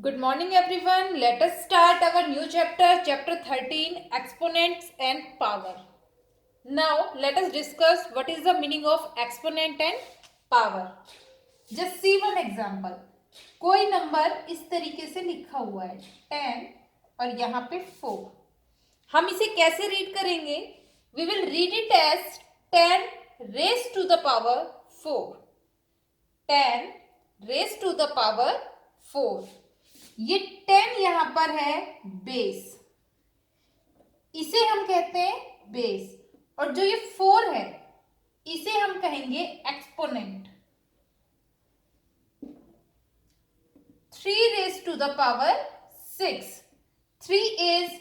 Good morning everyone. Let us start our new chapter, chapter 13, exponents and power. Now let us discuss what is the meaning of exponent and power. Just see one example. कोई number इस तरीके से लिखा हुआ है 10 और यहाँ पे 4. हम इसे कैसे रीड करेंगे? We will read it as 10 raised to the power 4. 10 raised to the power 4. ये 10 यहां पर है बेस, इसे हम कहते हैं बेस. और जो ये 4 है इसे हम कहेंगे exponent. 3 raised to the power 6. 3 is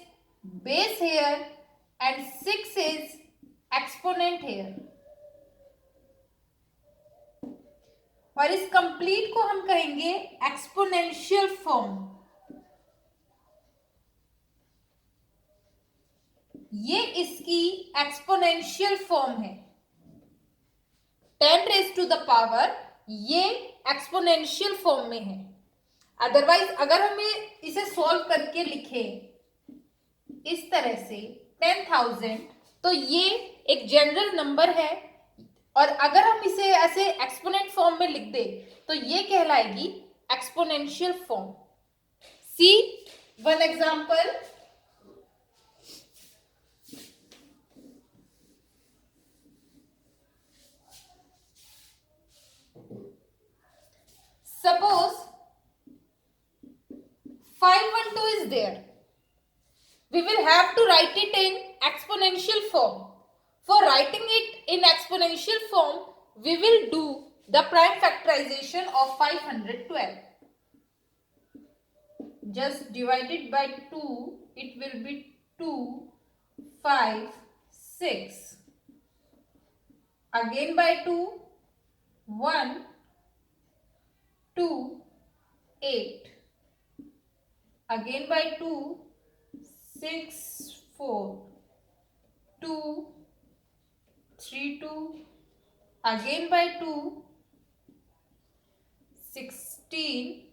base here and 6 is exponent here. और इस कंप्लीट को हम कहेंगे एक्सपोनेंशियल फॉर्म. ये इसकी एक्सपोनेंशियल फॉर्म है. 10 रेज टू द पावर ये एक्सपोनेंशियल फॉर्म में है. अदरवाइज अगर हमें इसे सॉल्व करके लिखे इस तरह से 10,000 तो ये एक जनरल नंबर है. और अगर हम इसे ऐसे एक्सपोनेंट फॉर्म में लिख दे तो ये कहलाएगी exponential form. See one example. Suppose 512 is there. We will have to write it in exponential form. For writing it in exponential form, we will do the prime factorization of 512. Just divide it by 2, it will be 2, 5, 6. Again by 2, 1, 2, 8. Again by 2, 6, 4, 2, 3, 2. Again by 2, 16,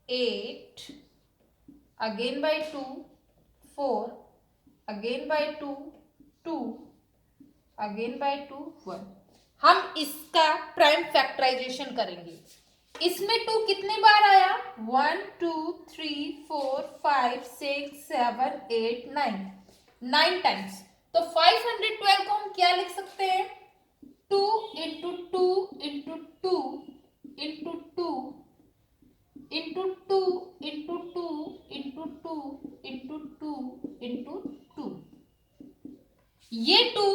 8. Again by 2, 4. Again by 2, 2. Again by 2, 1. हम इसका prime factorisation करेंगे. इसमें 2 कितने बार आया? 1, 2, 3, 4, 5, 6, 7, 8, 9. 9 times. तो 512 को हम क्या लिख सकते हैं? 2 into 2 into 2 into 2 into 2 into 2 into 2 into 2 into 2. ये 2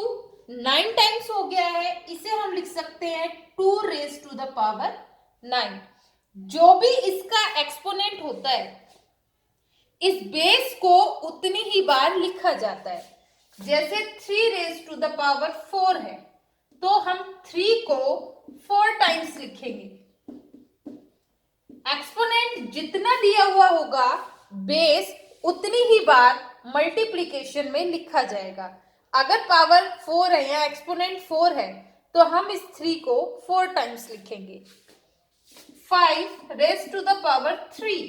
9 टाइम्स हो गया है. इसे हम लिख सकते हैं 2 रेज टू द पावर 9. जो भी इसका एक्सपोनेंट होता है इस बेस को उतनी ही बार लिखा जाता है. जैसे 3 रेज टू द पावर 4 है तो हम 3 को 4 टाइम्स लिखेंगे. एक्सपोनेंट जितना दिया हुआ होगा बेस उतनी ही बार मल्टीप्लिकेशन में लिखा जाएगा. अगर पावर 4 है या एक्सपोनेंट 4 है तो हम इस 3 को 4 टाइम्स लिखेंगे. 5 रेज टू द पावर 3.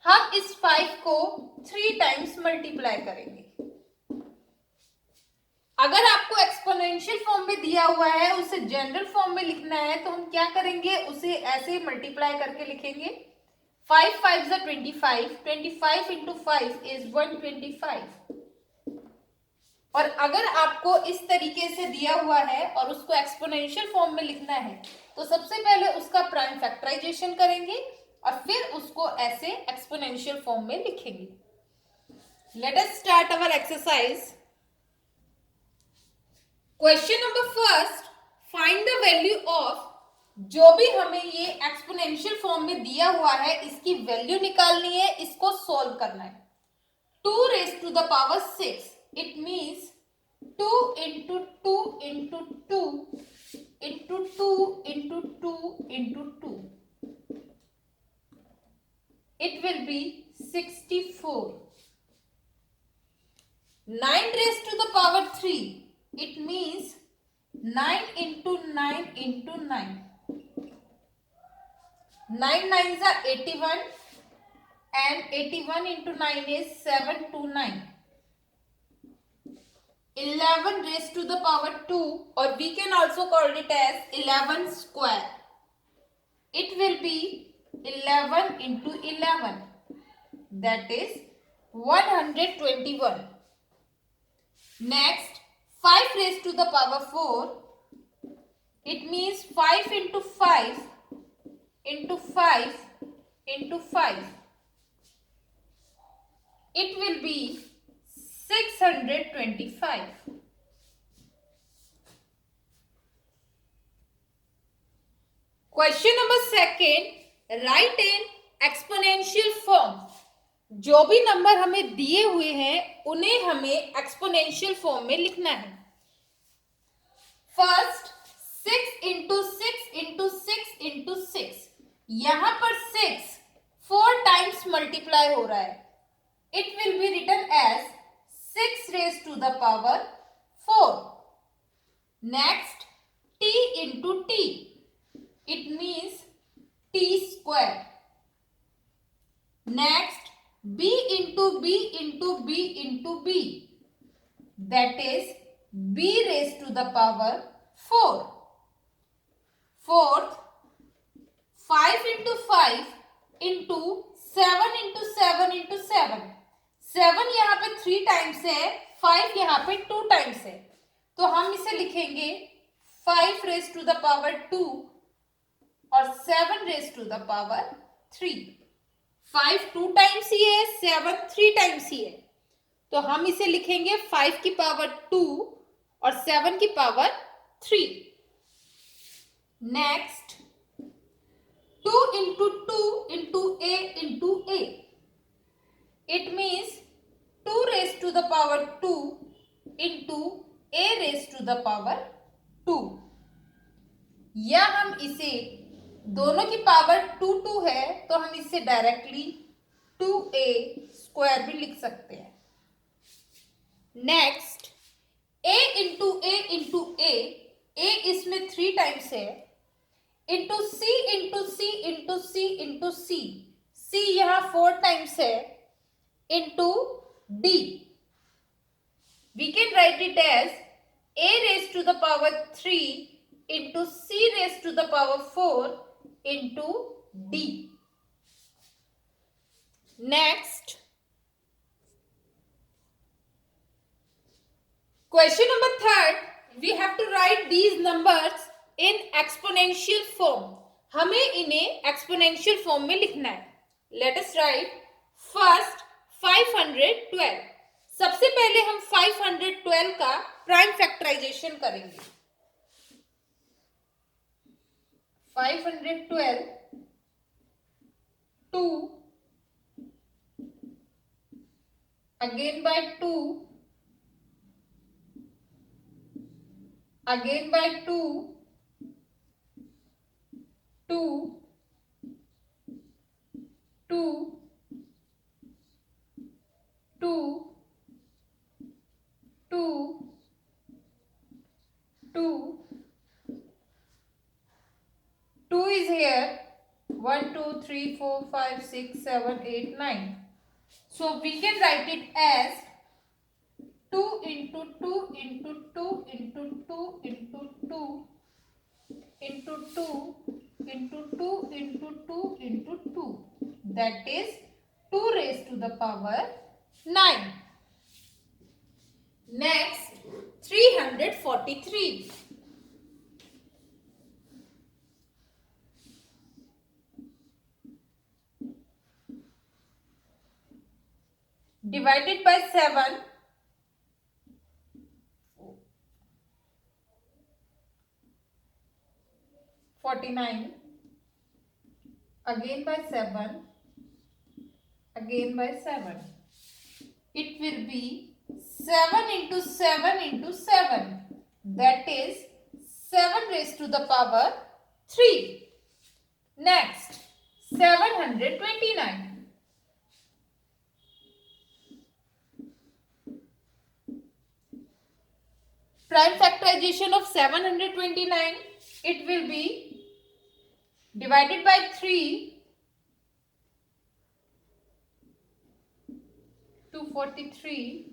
हम इस 5 को 3 टाइम्स मल्टीप्लाई करेंगे. अगर आपको एक्सपोनेंशियल फॉर्म में दिया हुआ है उसे जनरल फॉर्म में लिखना है तो हम क्या करेंगे? उसे ऐसे मल्टीप्लाई करके लिखेंगे. 5 5 is 25. 25 into 5 is 125. और अगर आपको इस तरीके से दिया हुआ है और उसको एक्सपोनेंशियल फॉर्म में लिखना है तो सबसे पहले उसका प्राइम फैक्टराइजेशन करेंगे और फिर उसको ऐसे एक्सपोनेंशियल फॉर्म में लिखेंगे. Let us start our exercise. Question number first, find the value of. जो भी हमें ये एक्सपोनेंशियल फॉर्म में दिया हुआ है इसकी वैल्यू निकालनी है, इसको सॉल्व करना है. 2 raise to the power 6. It means 2 into 2 into 2 into 2 into 2 into 2. It will be 64. 9 raised to the power 3. It means 9 into 9 into 9. 9 9s are 81 and 81 into 9 is 729. 11 raised to the power 2, or we can also call it as 11 square. It will be 11 into 11, that is 121. Next, 5 raised to the power 4, it means 5 into 5 into 5 into 5. It will be 625. Question number second, right in exponential form. जो भी number हमें दिए हुए हैं उन्हें हमें exponential form में लिखना है. First 6 into 6 into 6 into 6. यहां पर 6 4 टाइम्स मल्टीप्लाई हो रहा है. It will be written as 6 raise to the power 4. Next t into t. It means t square. Next, b into b into b into b. That is b raised to the power 4. Fourth, 5 into 5 into 7 into 7 into 7. 7 यहाँ पे 3 times है, 5 यहाँ पे 2 times है. तो हम इसे लिखेंगे 5 raised to the power 2 और 7 raise to the power 3. 5 2 times ही है, 7 3 टाइम्स ही है. तो हम इसे लिखेंगे 5 की पावर 2 और 7 की power 3. Next 2 into 2 into a into a. It means 2 raise to the power 2 into a raise to the power 2. या हम इसे, दोनों की पावर 2 2 है तो हम इसे डायरेक्टली 2a स्क्वायर भी लिख सकते हैं. Next a into a into a इसमें 3 टाइम्स है, into c into c into c into c यहां 4 टाइम्स है, into d. We can write it as a raise to the power 3 into c raise to the power 4 into d. Next, question number third, we have to write these numbers in exponential form. हमें इन्हें exponential form में लिखना है. Let us write first 512. सबसे पहले हम 512 का prime factorisation करेंगे. 512 2 again by 2 again by 2 2 2 2 2 2 2 is here. 1 2 3 4 5 6 7 8 9. So we can write it as 2 into 2 into 2 into 2 into 2 into 2 into 2 into 2 into 2. That is 2 raised to the power 9. Next 343. Divided by 7, 49, again by 7, again by 7. It will be 7 into 7 into 7. That is 7 raised to the power 3. Next, 729. Prime factorization of 729, it will be divided by 3, 243.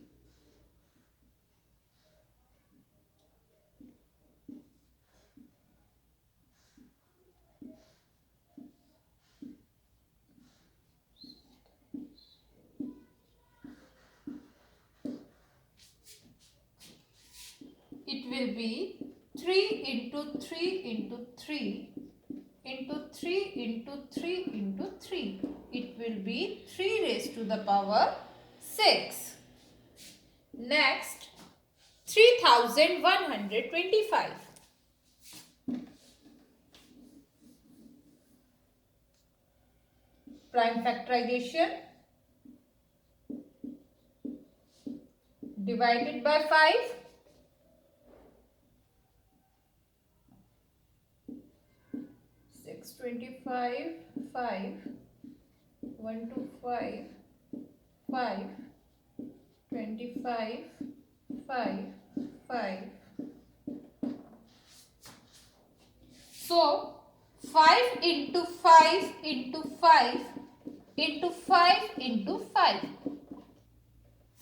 It will be 3 into 3 into 3 into 3 into 3 into 3. It will be 3 raised to the power 6. Next, 3125. Prime factorization divided by 5. 625, 5, 125, 5, 25, 5, 5. So, 5 into 5 into 5 into 5 into 5.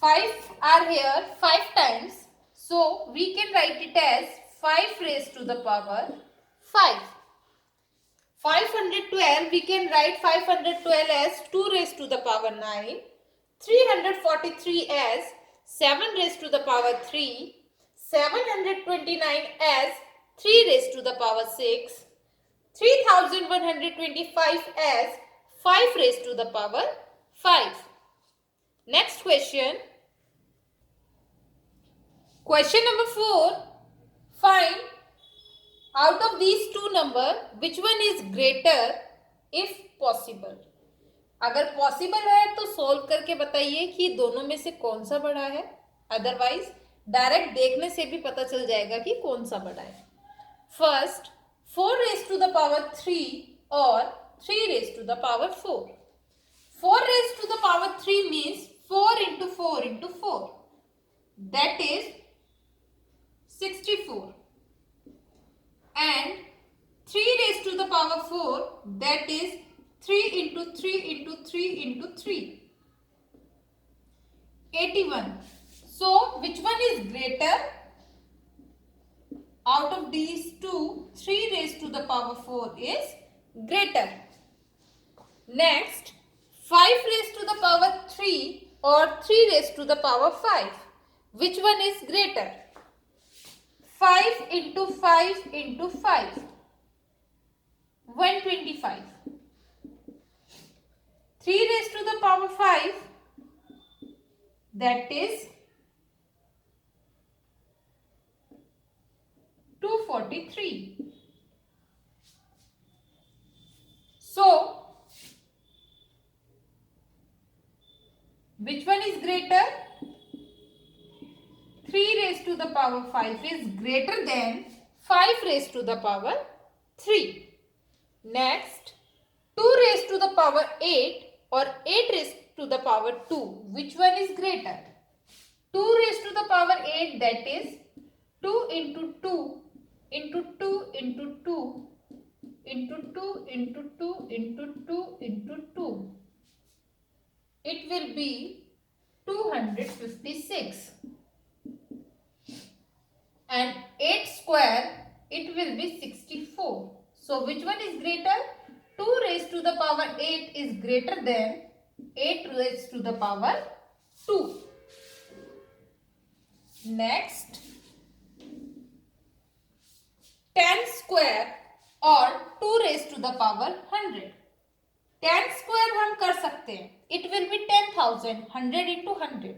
5 are here 5 times. So, we can write it as 5 raised to the power 5. 512, we can write 512 as 2 raised to the power 9. 343 as 7 raised to the power 3. 729 as 3 raised to the power 6. 3125 as 5 raised to the power 5. Next question. Question number 4. Find out of these two number which one is greater if possible. अगर possible है तो solve करके बताइए कि दोनों में से कौन सा बड़ा है. अदरवाइज डायरेक्ट देखने से भी पता चल जाएगा कि कौन सा बड़ा है. First 4 raised to the power 3 और 3 raised to the power 4. 4 raised to the power 3 means 4 into 4 into 4. That is 64. And 3 raised to the power 4, that is 3 into 3 into 3 into 3. 81. So, which one is greater? Out of these two, 3 raised to the power 4 is greater. Next, 5 raised to the power 3 or 3 raised to the power 5. Which one is greater? 5 into 5 into 5. 125. 3 raised to the power 5. That is 243. So, which one is greater? 3 raised to the power 5 is greater than 5 raised to the power 3. Next, 2 raised to the power 8 or 8 raised to the power 2. Which one is greater? 2 raised to the power 8, that is 2 into 2 into 2 into 2 into 2 into 2 into 2 into 2. It will be 256. And 8 square, it will be 64. So, which one is greater? 2 raised to the power 8 is greater than 8 raised to the power 2. Next, 10 square और 2 raised to the power 100. 10 square हम कर सकते हैं. It will be 10,000. 100 into 100.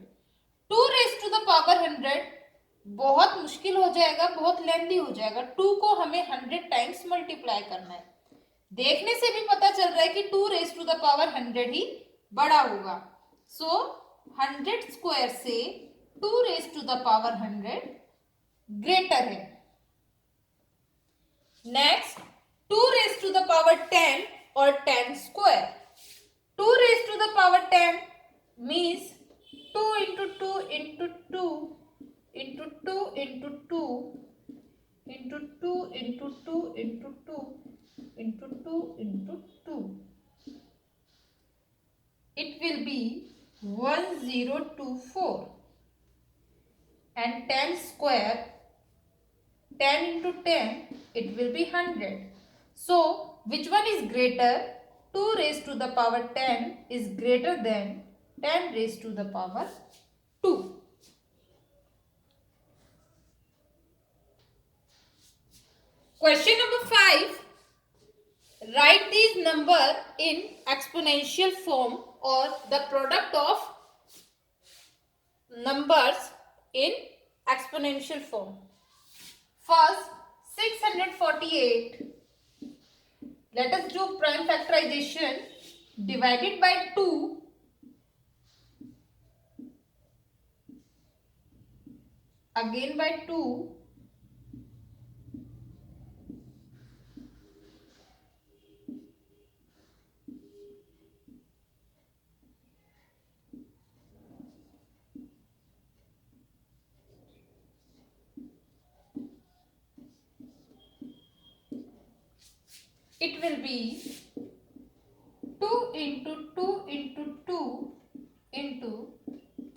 2 raised to the power 100 बहुत मुश्किल हो जाएगा, बहुत लेंदी हो जाएगा. 2 को हमें 100 टाइम्स मल्टीप्लाई करना है. देखने से भी पता चल रहा है कि 2 raised to the power 100 ही बड़ा होगा. So 100 स्क्वायर से 2 raised to the power 100 greater है. Next 2 raised to the power 10 और 10 square. 2 raised to the power 10 means 2 into 2 into 2 into 2 into 2 into 2 into 2 into 2 into 2 into 2. It will be 1024. And 10 square, 10 into 10, it will be 100. So, which one is greater? 2 raised to the power 10 is greater than 10 raised to the power 2. Question number 5. Write these number in exponential form or the product of numbers in exponential form. First, 648. Let us do prime factorization. Divided by 2. Again by 2. It will be 2 into 2 into 2 into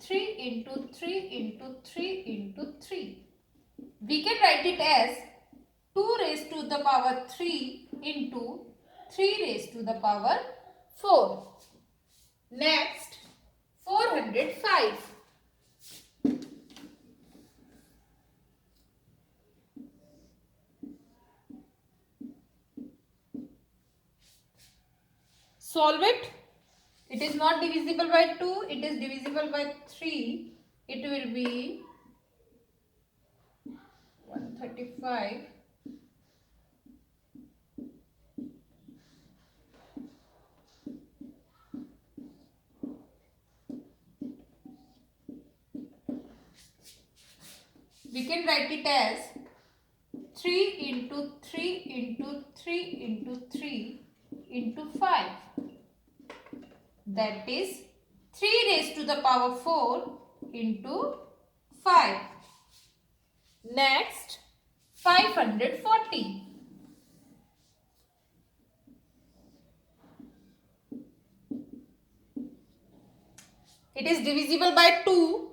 3 into 3 into 3 into 3. We can write it as 2 raised to the power 3 into 3 raised to the power 4. Next, 405. Solve it. It is not divisible by 2, it is divisible by 3. It will be 135. We can write it as 3 into 3 into 3 into 3 into 5. That is 3 raised to the power 4 into 5. Next, 540. It is divisible by 2.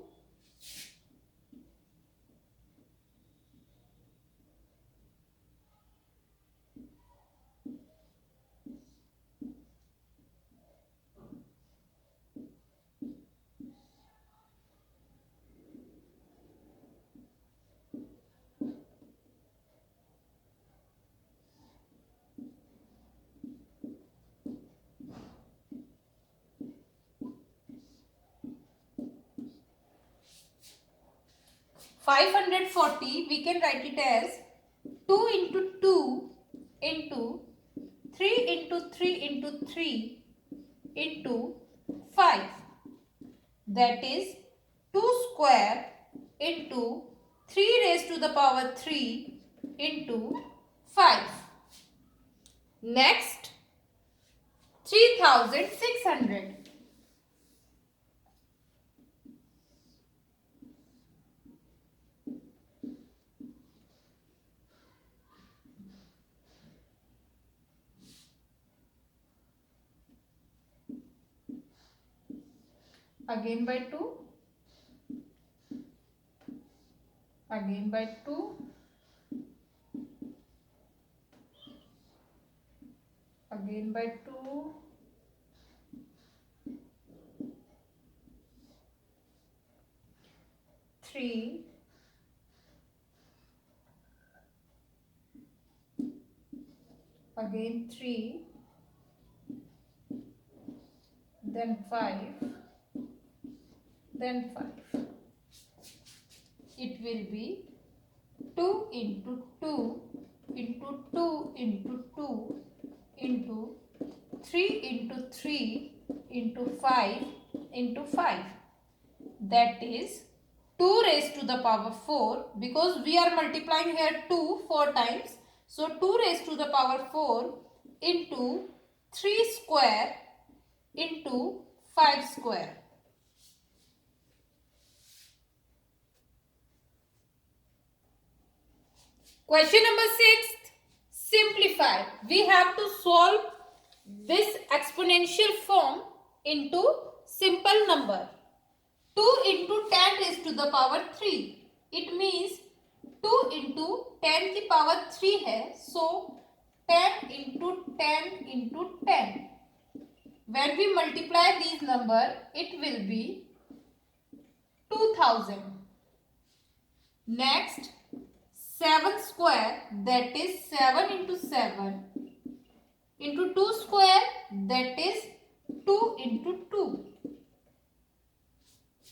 We can write it as 2 into 2 into 3 into 3 into 3 into 5. That is 2 square into 3 raised to the power 3 into 5. Next, 3600. Again by 2. Again by 2. Again by 2. Three. Again 3. Then 5. Then 5. It will be 2 into 2 into 2 into 2 into 3 into 3 into 5 into 5. That is 2 raised to the power 4, because we are multiplying here 2 4 times. So 2 raised to the power 4 into 3 square into 5 square. Question number 6. simplify. We have to solve this exponential form into simple number. 2 into 10 raised to the power 3. It means 2 into 10 की power 3 है. So 10 into 10 into 10. When we multiply these number, it will be 2000. Next, 7 square, that is 7 into 7 into 2 square, that is 2 into 2.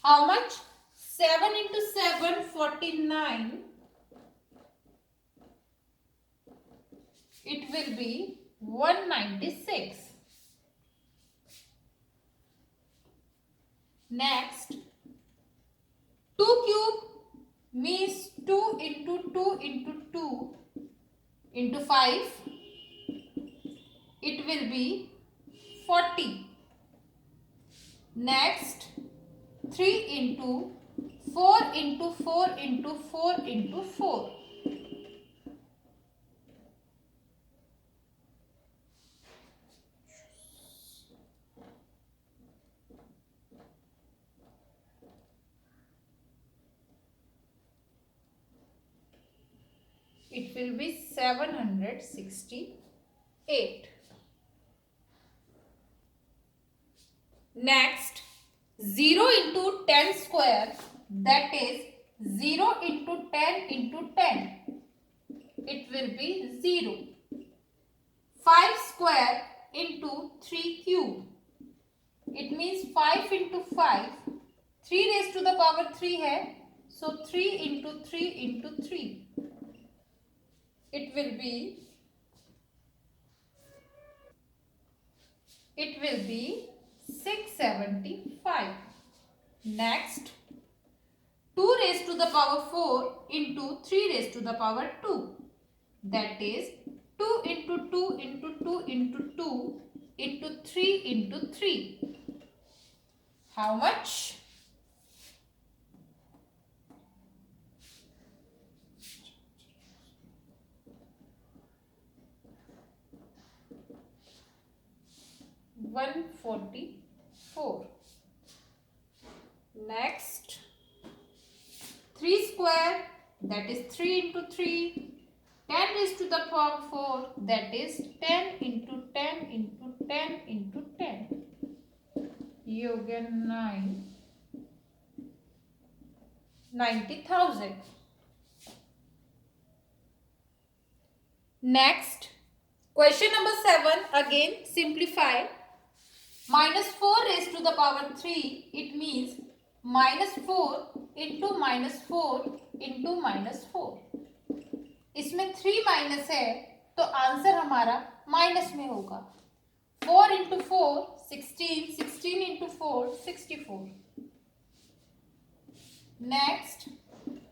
How much? 7 into 7, 49. It will be 196. Next, 2 cube means 2 into 2 into 2 into 5. It will be 40. Next, 3 into 4 into 4 into 4 into 4. It will be 768. Next, 0 into 10 square, that is 0 into 10 into 10. It will be 0. 5 square into 3 cube. It means 5 into 5. 3 raised to the power 3 है. So 3 into 3 into 3. It will be 675. Next, 2 raised to the power 4 into 3 raised to the power 2. That is 2 into 2 into 2 into 2 into 3 into 3. How much? $144. Next, 3 square, that is 3 into 3. 10 raised to the power 4, that is 10 into 10 into 10 into 10. You get 90,000. Next, question number 7, again simplify. Minus 4 raised to the power 3, it means minus 4 into minus 4 into minus 4. इसमें 3 minus है तो answer हमारा minus में होगा. 4 into 4 16, 16 into 4 64. Next,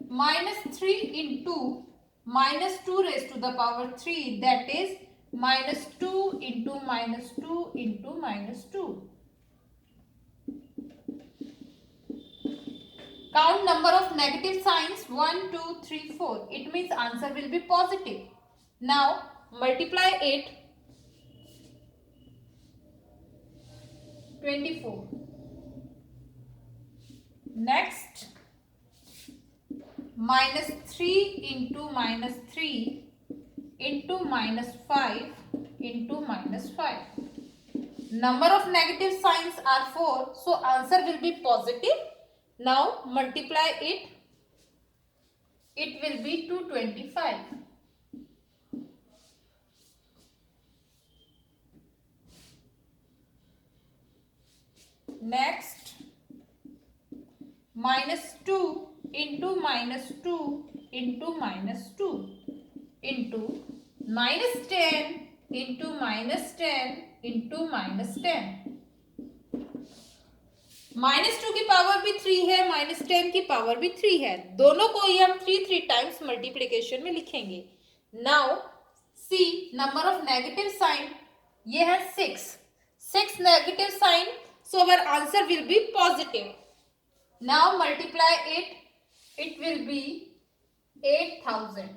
minus 3 into minus 2 raised to the power 3, that is minus 2 into minus 2 into minus 2. Count number of negative signs 1, 2, 3, 4. It means answer will be positive. Now multiply it. 24. Next, minus 3 into minus 3 into minus 5 into minus 5. Number of negative signs are 4, so answer will be positive. Now multiply it. It will be 225. Next, minus 2 into minus 2 into minus 2 into minus 10 into minus 10 into minus 10. Minus 2 की power भी 3 है, minus 10 की power भी 3 है. दोनों को ही हम 3 times multiplication में लिखेंगे. Now see number of negative sign, ये है 6 negative sign, so our answer will be positive. Now multiply it will be 8000.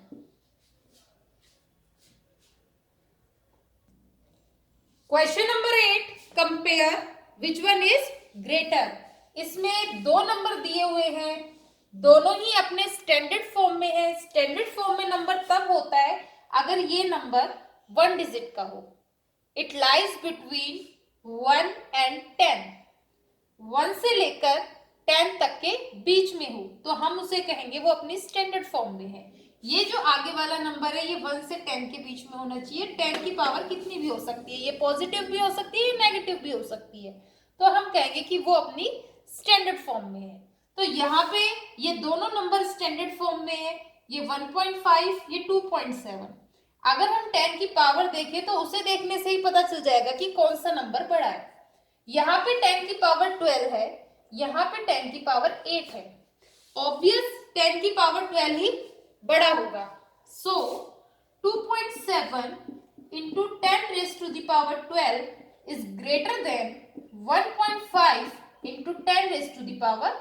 Question number 8, compare which one is greater. इसमें दो नंबर दिए हुए हैं, दोनों ही अपने स्टैंडर्ड फॉर्म में है। स्टैंडर्ड फॉर्म में नंबर तब होता है अगर ये नंबर 1 डिजिट का हो। इट लाइज बिटवीन 1 एंड 10, 1 से लेकर 10 तक के बीच में हो तो हम उसे कहेंगे वो अपनी स्टैंडर्ड फॉर्म में है। ये जो आगे वाला नंबर है ये 1 से 10 के बीच में होना चाहिए। 10 की पावर कितनी भी हो सकती है, ये पॉजिटिव भी हो सकती है, ये नेगेटिव भी हो सकती है, तो हम कहेंगे कि वो अपनी स्टैंडर्ड फॉर्म में है। तो यहाँ पे ये दोनों नंबर स्टैंडर्ड फॉर्म में है, ये 1.5, ये 2.7। अगर हम 10 की पावर देखें तो उसे देखने से ही पता चल जाएगा कि कौन सा नंबर बड़ा है। यहाँ पे 10 की पावर 12 है, यहाँ पे 10 की पावर 8 है। ऑब्वियस 10 की पावर 12 ही बड़ा होगा। So 2.7 into 10 raise to the power 12 is greater than 1.5 into 10 raise to the power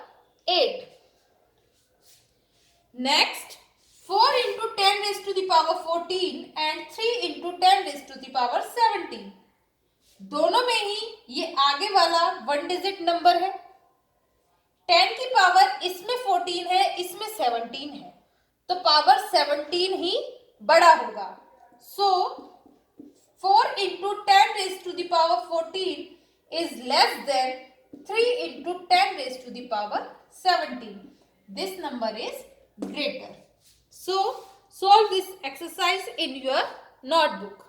8। Next 4 into 10 raised to the power 14 and 3 into 10 raised to the power 17। दोनों में ही ये आगे वाला 1 डिजिट नंबर है। 10 की पावर इसमें 14 है, इसमें 17 है, तो पावर 17 ही बड़ा होगा। सो 4 into 10 raised to the power 14 is less than 3 into 10 raised to the power 17. This number is greater. So solve this exercise in your notebook.